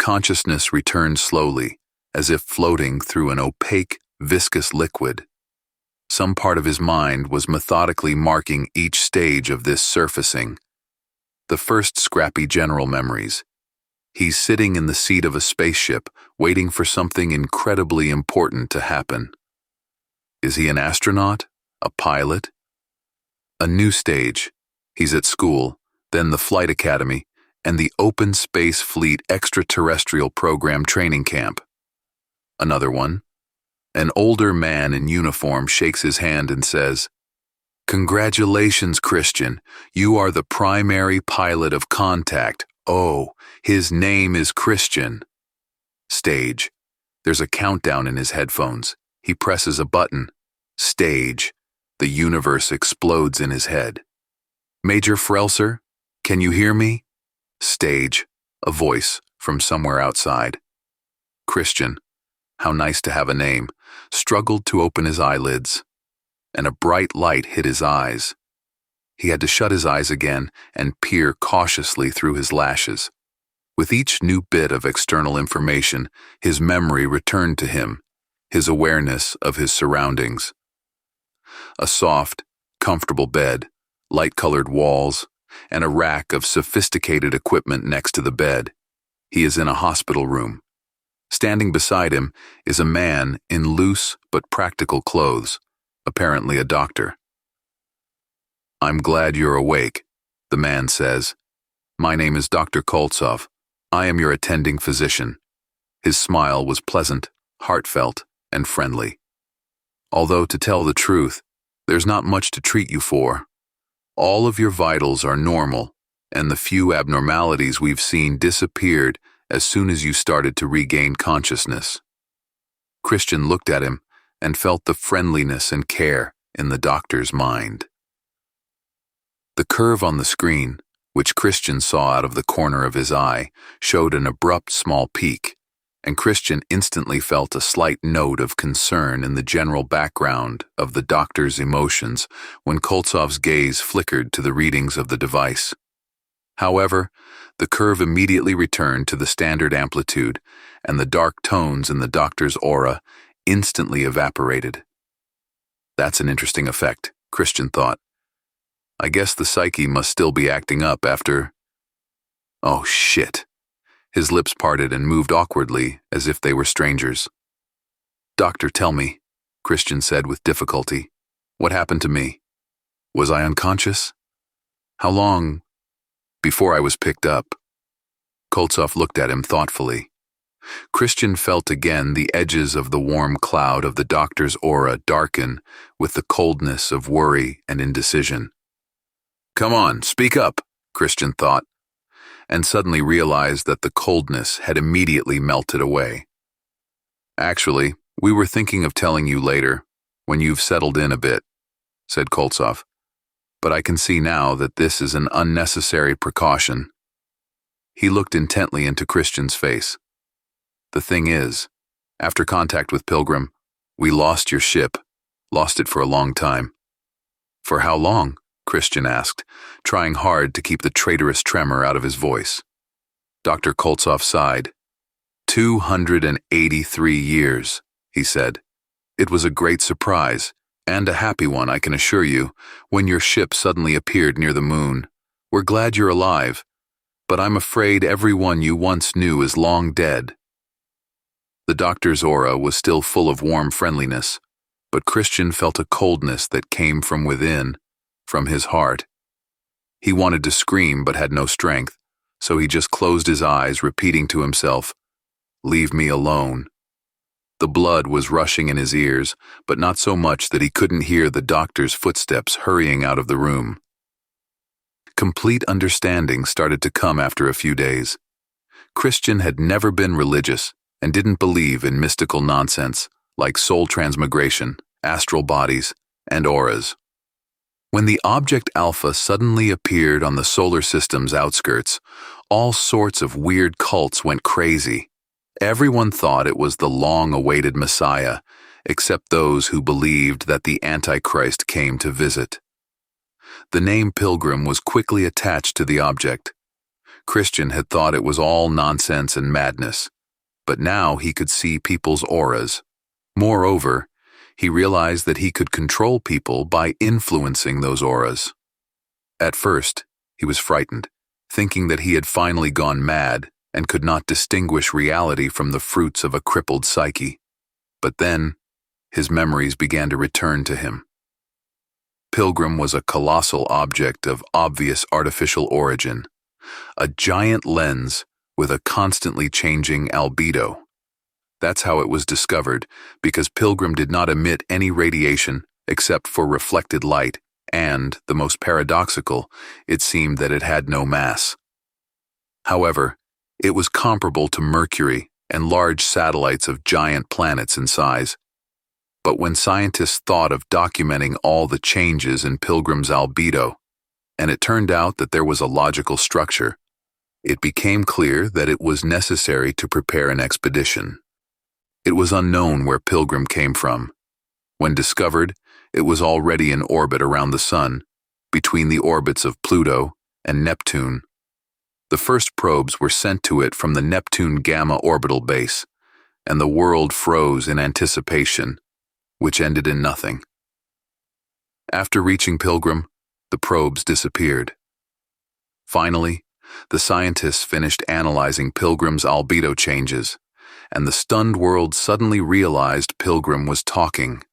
Consciousness returned slowly, as if floating through an opaque, viscous liquid. Some part of his mind was methodically marking each stage of this surfacing. The first scrappy general memories. He's sitting in the seat of a spaceship, waiting for something incredibly important to happen. Is he an astronaut? A pilot? A new stage. He's at school, then the flight academy, and the Open Space Fleet Extraterrestrial Program training camp. Another one. An older man in uniform shakes his hand and says, "Congratulations, Christian. You are the primary pilot of contact. Oh, his name is Christian." Stage. There's a countdown in his headphones. He presses a button. Stage. The universe explodes in his head. "Major Frelser, can you hear me?" Stage. A voice from somewhere outside. Christian, how nice to have a name, struggled to open his eyelids, and a bright light hit his eyes. He had to shut his eyes again and peer cautiously through his lashes. With each new bit of external information, his memory returned to him, his awareness of his surroundings. A soft, comfortable bed, light-colored walls, and a rack of sophisticated equipment next to the bed. He is in a hospital room. Standing beside him is a man in loose but practical clothes, apparently a doctor. "I'm glad you're awake," the man says. "My name is Dr. Koltsov. I am your attending physician." His smile was pleasant, heartfelt, and friendly. "Although, to tell the truth, there's not much to treat you for. All of your vitals are normal, and the few abnormalities we've seen disappeared as soon as you started to regain consciousness." Christian looked at him and felt the friendliness and care in the doctor's mind. The curve on the screen, which Christian saw out of the corner of his eye, showed an abrupt small peak, and Christian instantly felt a slight note of concern in the general background of the doctor's emotions when Koltsov's gaze flickered to the readings of the device. However, the curve immediately returned to the standard amplitude, and the dark tones in the doctor's aura instantly evaporated. That's an interesting effect, Christian thought. I guess the psyche must still be acting up after... Oh, shit. His lips parted and moved awkwardly, as if they were strangers. "Doctor, tell me," Christian said with difficulty. "What happened to me? Was I unconscious? How long before I was picked up?" Koltsov looked at him thoughtfully. Christian felt again the edges of the warm cloud of the doctor's aura darken with the coldness of worry and indecision. "Come on, speak up," Christian thought, and suddenly realized that the coldness had immediately melted away. "Actually, we were thinking of telling you later, when you've settled in a bit," said Koltsov. "But I can see now that this is an unnecessary precaution." He looked intently into Christian's face. "The thing is, after contact with Pilgrim, we lost your ship, lost it for a long time." "For how long?" Christian asked, trying hard to keep the traitorous tremor out of his voice. Dr. Koltsov sighed. 283 years, he said. "It was a great surprise, and a happy one, I can assure you, when your ship suddenly appeared near the moon. We're glad you're alive, but I'm afraid everyone you once knew is long dead." The doctor's aura was still full of warm friendliness, but Christian felt a coldness that came from within, from his heart. He wanted to scream but had no strength, so he just closed his eyes, repeating to himself, "Leave me alone." The blood was rushing in his ears, but not so much that he couldn't hear the doctor's footsteps hurrying out of the room. Complete understanding started to come after a few days. Christian had never been religious and didn't believe in mystical nonsense like soul transmigration, astral bodies, and auras. When the object Alpha suddenly appeared on the solar system's outskirts, all sorts of weird cults went crazy. Everyone thought it was the long-awaited Messiah, except those who believed that the Antichrist came to visit. The name Pilgrim was quickly attached to the object. Christian had thought it was all nonsense and madness, but now he could see people's auras. Moreover, he realized that he could control people by influencing those auras. At first, he was frightened, thinking that he had finally gone mad and could not distinguish reality from the fruits of a crippled psyche. But then, his memories began to return to him. Pilgrim was a colossal object of obvious artificial origin, a giant lens with a constantly changing albedo. That's how it was discovered, because Pilgrim did not emit any radiation except for reflected light, and, the most paradoxical, it seemed that it had no mass. However, it was comparable to Mercury and large satellites of giant planets in size. But when scientists thought of documenting all the changes in Pilgrim's albedo, and it turned out that there was a logical structure, it became clear that it was necessary to prepare an expedition. It was unknown where Pilgrim came from. When discovered, it was already in orbit around the Sun, between the orbits of Pluto and Neptune. The first probes were sent to it from the Neptune Gamma orbital base, and the world froze in anticipation, which ended in nothing. After reaching Pilgrim, the probes disappeared. Finally, the scientists finished analyzing Pilgrim's albedo changes, and the stunned world suddenly realized Pilgrim was talking.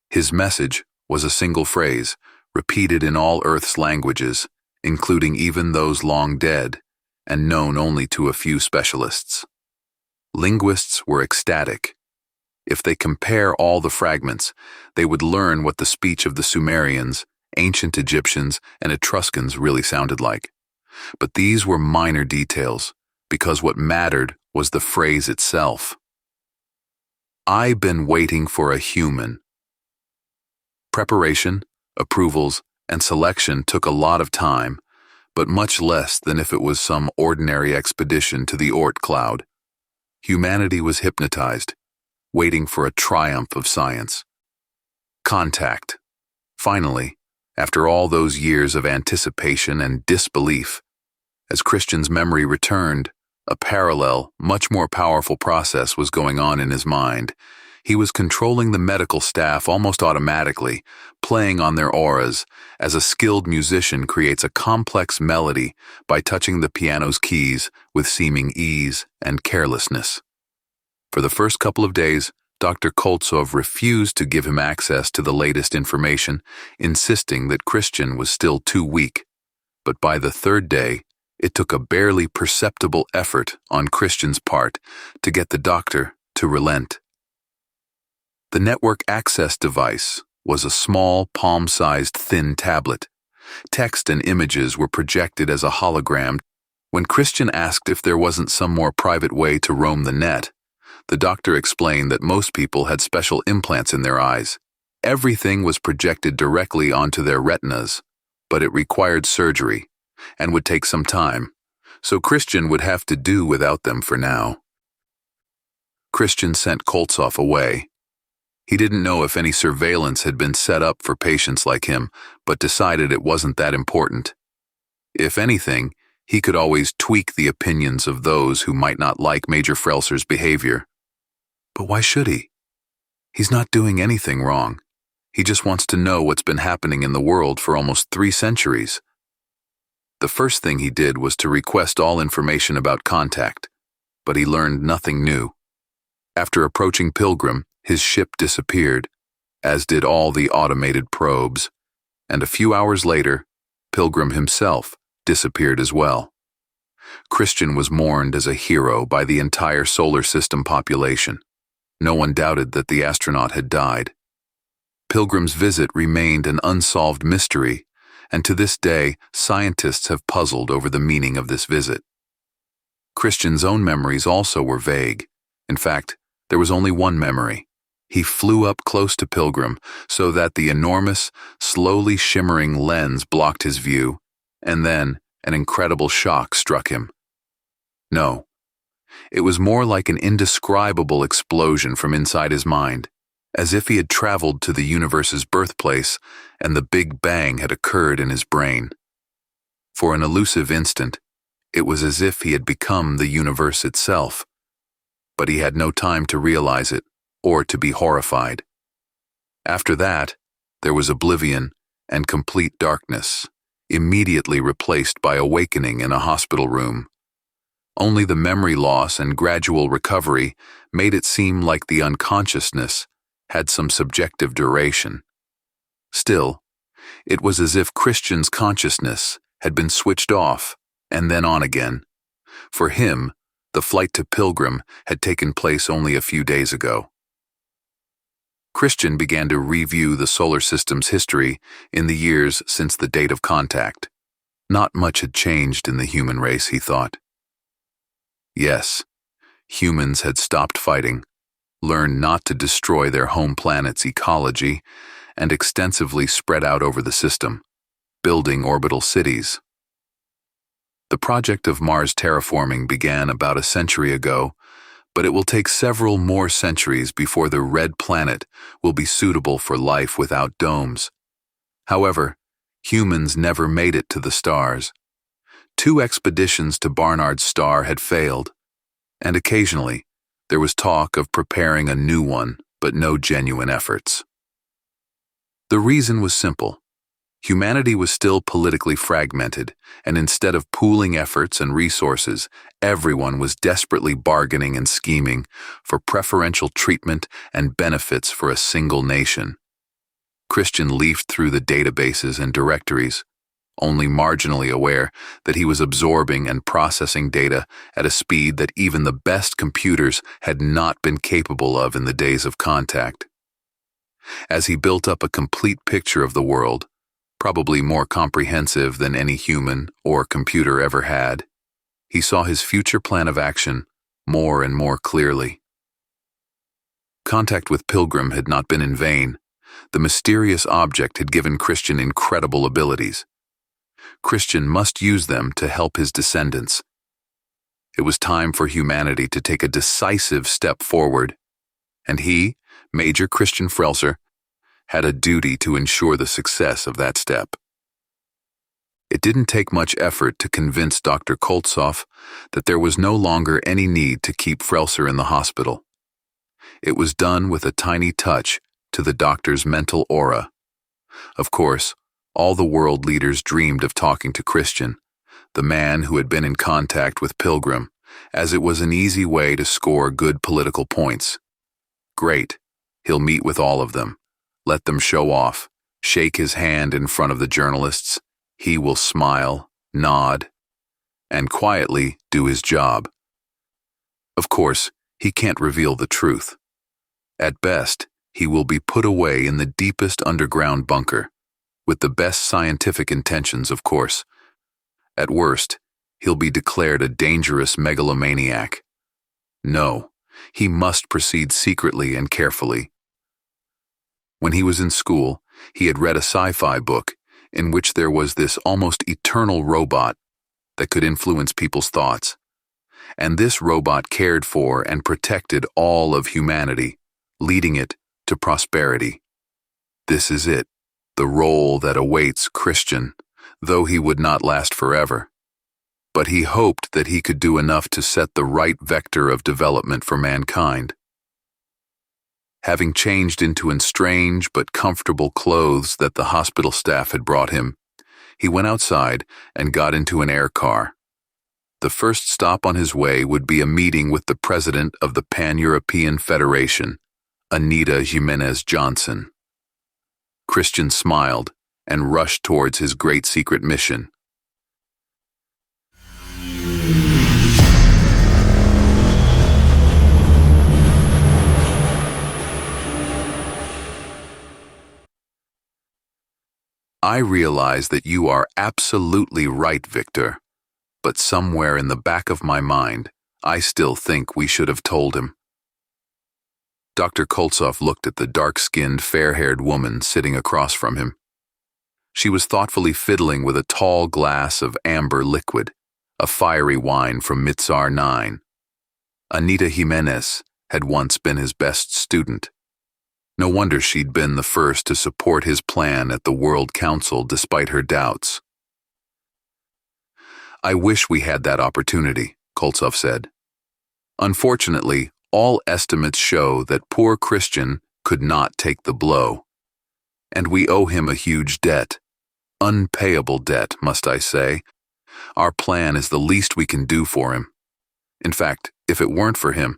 His message was a single phrase, repeated in all Earth's languages, including even those long dead, and known only to a few specialists. Linguists were ecstatic. If they compare all the fragments, they would learn what the speech of the Sumerians, ancient Egyptians, and Etruscans really sounded like. But these were minor details, because what mattered was the phrase itself. "I've been waiting for a human." Preparation, approvals, and selection took a lot of time, but much less than if it was some ordinary expedition to the Oort cloud. Humanity was hypnotized, waiting for a triumph of science. Contact. Finally, after all those years of anticipation and disbelief, as Christian's memory returned, a parallel, much more powerful process was going on in his mind. He was controlling the medical staff almost automatically, playing on their auras, as a skilled musician creates a complex melody by touching the piano's keys with seeming ease and carelessness. For the first couple of days, Dr. Koltsov refused to give him access to the latest information, insisting that Christian was still too weak. But by the third day, it took a barely perceptible effort on Christian's part to get the doctor to relent. The network access device was a small, palm-sized thin tablet. Text and images were projected as a hologram. When Christian asked if there wasn't some more private way to roam the net, the doctor explained that most people had special implants in their eyes. Everything was projected directly onto their retinas, but it required surgery and would take some time, so Christian would have to do without them for now. Christian sent Koltsov away. He didn't know if any surveillance had been set up for patients like him, but decided it wasn't that important. If anything, he could always tweak the opinions of those who might not like Major Frelser's behavior. But why should he? He's not doing anything wrong. He just wants to know what's been happening in the world for almost 3 centuries. The first thing he did was to request all information about contact, but he learned nothing new. After approaching Pilgrim, his ship disappeared, as did all the automated probes, and a few hours later, Pilgrim himself disappeared as well. Christian was mourned as a hero by the entire solar system population. No one doubted that the astronaut had died. Pilgrim's visit remained an unsolved mystery, and to this day, scientists have puzzled over the meaning of this visit. Christian's own memories also were vague. In fact, there was only one memory. He flew up close to Pilgrim so that the enormous, slowly shimmering lens blocked his view, and then an incredible shock struck him. No, it was more like an indescribable explosion from inside his mind, as if he had traveled to the universe's birthplace and the Big Bang had occurred in his brain. For an elusive instant, It was as if he had become the universe itself. But he had no time to realize it, or to be horrified. After that, there was oblivion and complete darkness, immediately replaced by awakening in a hospital room. Only the memory loss and gradual recovery made it seem like the unconsciousness had some subjective duration. Still, it was as if Christian's consciousness had been switched off and then on again. For him, the flight to Pilgrim had taken place only a few days ago. Christian began to review the solar system's history in the years since the date of contact. Not much had changed in the human race, he thought. Yes, humans had stopped fighting, learned not to destroy their home planet's ecology, and extensively spread out over the system, building orbital cities. The project of Mars terraforming began about a century ago, but it will take several more centuries before the red planet will be suitable for life without domes. However, humans never made it to the stars. 2 expeditions to Barnard's star had failed, and occasionally there was talk of preparing a new one, but no genuine efforts. The reason was simple. Humanity was still politically fragmented, and instead of pooling efforts and resources, everyone was desperately bargaining and scheming for preferential treatment and benefits for a single nation. Christian leafed through the databases and directories, only marginally aware that he was absorbing and processing data at a speed that even the best computers had not been capable of in the days of contact. As he built up a complete picture of the world, probably more comprehensive than any human or computer ever had, he saw his future plan of action more and more clearly. Contact with Pilgrim had not been in vain. The mysterious object had given Christian incredible abilities. Christian must use them to help his descendants. It was time for humanity to take a decisive step forward, and he, Major Christian Frelser, had a duty to ensure the success of that step. It didn't take much effort to convince Dr. Koltsov that there was no longer any need to keep Frelser in the hospital. It was done with a tiny touch to the doctor's mental aura. Of course, all the world leaders dreamed of talking to Christian, the man who had been in contact with Pilgrim, as it was an easy way to score good political points. Great, he'll meet with all of them. Let them show off, shake his hand in front of the journalists. He will smile, nod, and quietly do his job. Of course, he can't reveal the truth. At best, he will be put away in the deepest underground bunker, with the best scientific intentions, of course. At worst, he'll be declared a dangerous megalomaniac. No, he must proceed secretly and carefully. When he was in school, he had read a sci-fi book in which there was this almost eternal robot that could influence people's thoughts. And this robot cared for and protected all of humanity, leading it to prosperity. This is it, the role that awaits Christian, though he would not last forever. But he hoped that he could do enough to set the right vector of development for mankind. Having changed into strange but comfortable clothes that the hospital staff had brought him, he went outside and got into an air car. The first stop on his way would be a meeting with the president of the Pan-European Federation, Anita Jimenez Johnson. Christian smiled and rushed towards his great secret mission. I realize that you are absolutely right, Victor, but somewhere in the back of my mind, I still think we should have told him. Dr. Koltsov looked at the dark-skinned, fair-haired woman sitting across from him. She was thoughtfully fiddling with a tall glass of amber liquid, a fiery wine from Mitzar 9. Anita Jimenez had once been his best student. No wonder she'd been the first to support his plan at the World Council despite her doubts. I wish we had that opportunity, Koltsov said. Unfortunately, all estimates show that poor Christian could not take the blow. And we owe him a huge debt. Unpayable debt, must I say. Our plan is the least we can do for him. In fact, if it weren't for him,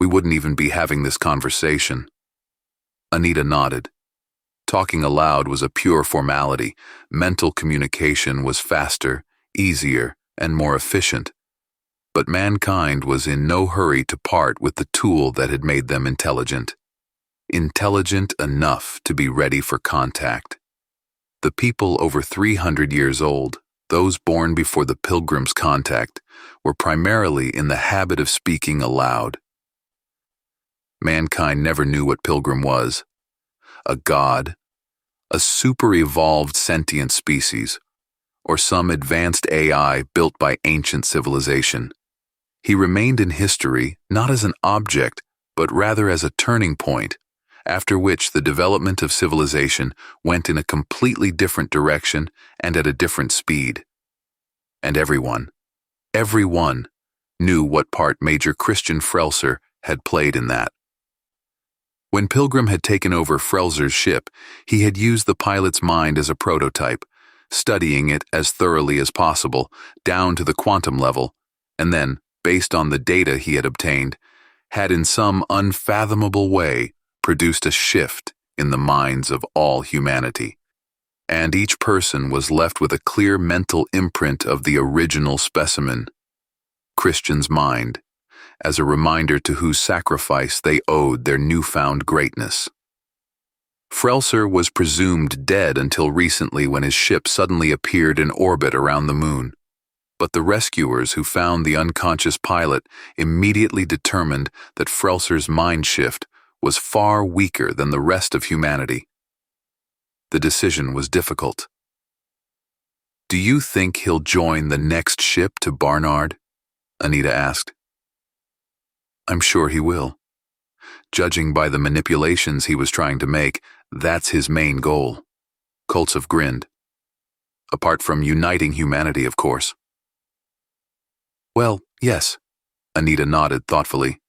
we wouldn't even be having this conversation. Anita nodded. Talking aloud was a pure formality. Mental communication was faster, easier, and more efficient. But mankind was in no hurry to part with the tool that had made them intelligent. Intelligent enough to be ready for contact. The people over 300 years old, those born before the Pilgrim's contact, were primarily in the habit of speaking aloud. Mankind never knew what Pilgrim was. A god, a super-evolved sentient species, or some advanced AI built by ancient civilization. He remained in history not as an object, but rather as a turning point, after which the development of civilization went in a completely different direction and at a different speed. And everyone knew what part Major Christian Frelser had played in that. When Pilgrim had taken over Frelser's ship, he had used the pilot's mind as a prototype, studying it as thoroughly as possible, down to the quantum level, and then, based on the data he had obtained, had in some unfathomable way produced a shift in the minds of all humanity. And each person was left with a clear mental imprint of the original specimen, Christian's mind, as a reminder to whose sacrifice they owed their newfound greatness. Frelser was presumed dead until recently when his ship suddenly appeared in orbit around the moon. But the rescuers who found the unconscious pilot immediately determined that Frelser's mind shift was far weaker than the rest of humanity. The decision was difficult. "Do you think he'll join the next ship to Barnard?" Anita asked. "I'm sure he will. Judging by the manipulations he was trying to make, that's his main goal." Koltsov grinned. "Apart from uniting humanity, of course." "Well, yes," Anita nodded thoughtfully.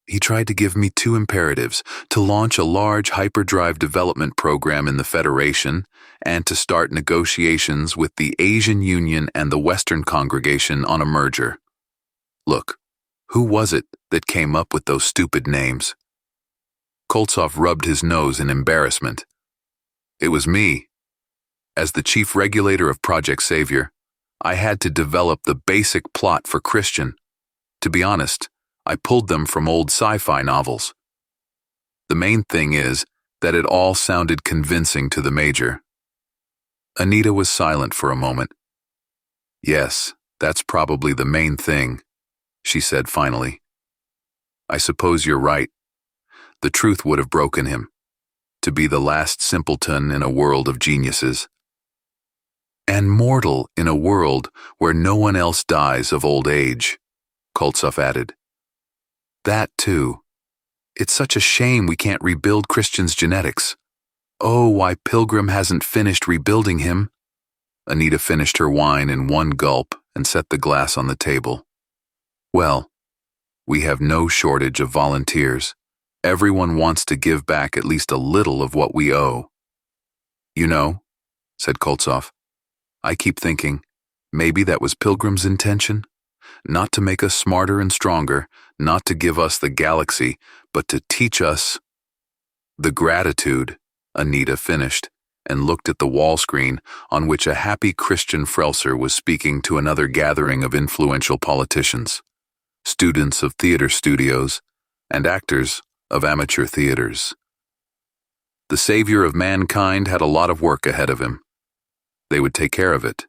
"He tried to give me two imperatives: to launch a large hyperdrive development program in the Federation and to start negotiations with the Asian Union and the Western Congregation on a merger. Look, who was it that came up with those stupid names?" Koltsov rubbed his nose in embarrassment. "It was me. As the chief regulator of Project Savior, I had to develop the basic plot for Christian. To be honest, I pulled them from old sci-fi novels. The main thing is that it all sounded convincing to the Major." Anita was silent for a moment. "Yes, that's probably the main thing," she said finally. "I suppose you're right. The truth would have broken him, to be the last simpleton in a world of geniuses. And mortal in a world where no one else dies of old age," Koltsov added. "That too. It's such a shame we can't rebuild Christian's genetics. Oh, why Pilgrim hasn't finished rebuilding him." Anita finished her wine in one gulp and set the glass on the table. "Well, we have no shortage of volunteers. Everyone wants to give back at least a little of what we owe." "You know," said Koltsov, "I keep thinking, maybe that was Pilgrim's intention? Not to make us smarter and stronger, not to give us the galaxy, but to teach us—" "The gratitude," Anita finished, and looked at the wall screen on which a happy Christian Frelser was speaking to another gathering of influential politicians, students of theater studios, and actors of amateur theaters. The savior of mankind had a lot of work ahead of him. They would take care of it,